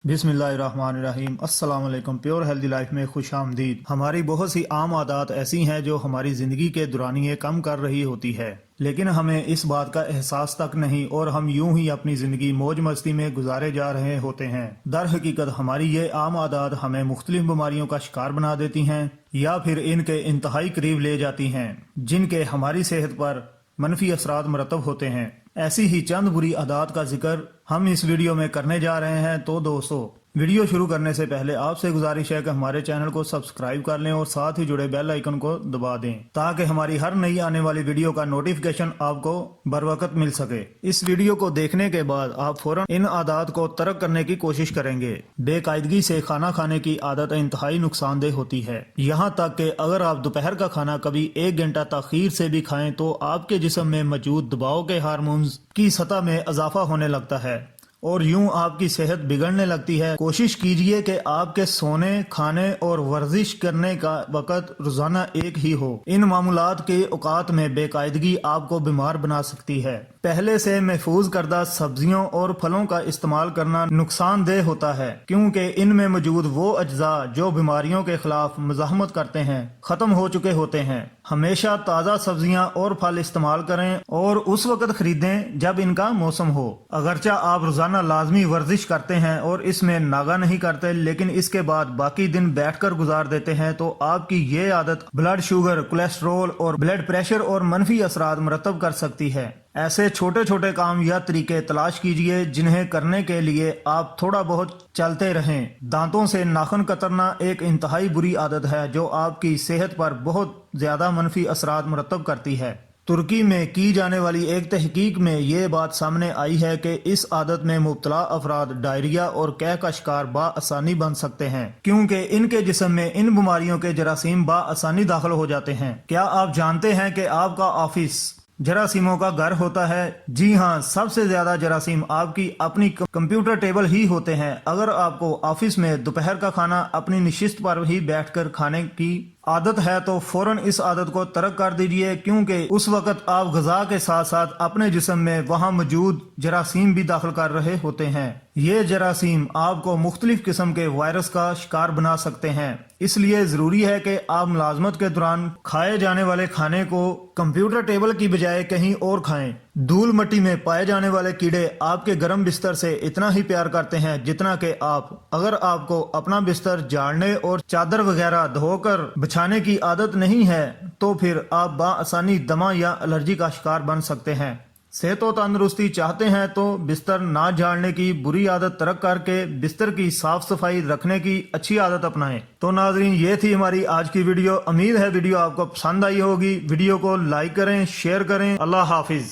बिस्मिल्लाहिर्रहमानिर्रहीम। अस्सलाम वालेकुम। प्योर हेल्दी लाइफ में खुश आमदीद। हमारी बहुत सी आम आदत ऐसी हैं जो हमारी ज़िंदगी के दुरानिये कम कर रही होती है, लेकिन हमें इस बात का एहसास तक नहीं और हम यूं ही अपनी ज़िंदगी मौज मस्ती में गुजारे जा रहे होते हैं। दर हकीकत हमारी ये आम आदत हमें मुख्तलिफ बीमारियों का शिकार बना देती हैं या फिर इनके इंतहाई करीब ले जाती हैं, जिनके हमारी सेहत पर मनफी असरात मरतब होते हैं। ऐसी ही चंद बुरी आदत का जिक्र हम इस वीडियो में करने जा रहे हैं। तो दोस्तों, वीडियो शुरू करने से पहले आपसे गुजारिश है कि हमारे चैनल को सब्सक्राइब कर लें और साथ ही जुड़े बेल आइकन को दबा दें ताकि हमारी हर नई आने वाली वीडियो का नोटिफिकेशन आपको बर वक्त मिल सके। इस वीडियो को देखने के बाद आप फौरन इन आदत को तर्क करने की कोशिश करेंगे। बेकायदगी से खाना खाने की आदत इंतहाई नुकसानदेह होती है, यहाँ तक कि अगर आप दोपहर का खाना कभी 1 घंटा ताखीर से भी खाएं तो आपके जिस्म में मौजूद दबाव के हार्मोन्स की सतह में इजाफा होने लगता है और यूं आपकी सेहत बिगड़ने लगती है। कोशिश कीजिए कि आपके सोने, खाने और वर्जिश करने का वक्त रोजाना एक ही हो। इन मामूलात के औकात में बेकायदगी आपको बीमार बना सकती है। पहले से महफूज करदा सब्जियों और फलों का इस्तेमाल करना नुकसानदेह होता है, क्योंकि इनमें मौजूद वो अज्जा जो बीमारियों के खिलाफ मुजाहमत करते हैं खत्म हो चुके होते हैं। हमेशा ताज़ा सब्जियां और फल इस्तेमाल करें और उस वक्त खरीदें जब इनका मौसम हो। अगरचा आप रोजाना लाजमी वर्जिश करते हैं और इसमें नागा नहीं करते, लेकिन इसके बाद बाकी दिन बैठकर गुजार देते हैं, तो आपकी ये आदत ब्लड शुगर, कोलेस्ट्रोल और ब्लड प्रेशर और मनफी असरात मरतब कर सकती है। ऐसे छोटे छोटे काम या तरीके तलाश कीजिए जिन्हें करने के लिए आप थोड़ा बहुत चलते रहें। दांतों से नाखून कतरना एक इंतहाई बुरी आदत है जो आपकी सेहत पर बहुत ज्यादा मनफी असरात मरतब करती है। तुर्की में की जाने वाली एक तहकीक में ये बात सामने आई है कि इस आदत में मुब्तला अफराद डायरिया और कैह का शिकार बाआसानी बन सकते हैं, क्योंकि इनके जिस्म में इन बीमारियों के जरासीम बाआसानी दाखिल हो जाते हैं। क्या आप जानते हैं कि आपका ऑफिस जरासीमों का घर होता है? जी हाँ, सबसे ज्यादा जरासीम आपकी अपनी कंप्यूटर टेबल ही होते हैं। अगर आपको ऑफिस में दोपहर का खाना अपनी निशिस्त पर ही बैठकर खाने की आदत है तो फौरन इस आदत को तर्क कर दीजिए, क्योंकि उस वक्त आप गजा के साथ साथ अपने जिस्म में वहां मौजूद जरासीम भी दाखिल कर रहे होते हैं। ये जरासीम आपको मुख्तलिफ किस्म के वायरस का शिकार बना सकते हैं। इसलिए जरूरी है कि आप मुलाजमत के दौरान खाए जाने वाले खाने को कंप्यूटर टेबल की बजाय कहीं और खाएं। धूल मट्टी में पाए जाने वाले कीड़े आपके गर्म बिस्तर से इतना ही प्यार करते हैं जितना कि आप। अगर आपको अपना बिस्तर झाड़ने और चादर वगैरह धोकर बिछाने की आदत नहीं है तो फिर आप बाआसानी दमा या एलर्जी का शिकार बन सकते हैं। सेहत और तंदुरुस्ती चाहते हैं तो बिस्तर ना झाड़ने की बुरी आदत तर्क करके बिस्तर की साफ सफाई रखने की अच्छी आदत अपनाएं। तो नाजरीन, ये थी हमारी आज की वीडियो। उम्मीद है वीडियो आपको पसंद आई होगी। वीडियो को लाइक करें, शेयर करें। अल्लाह हाफिज।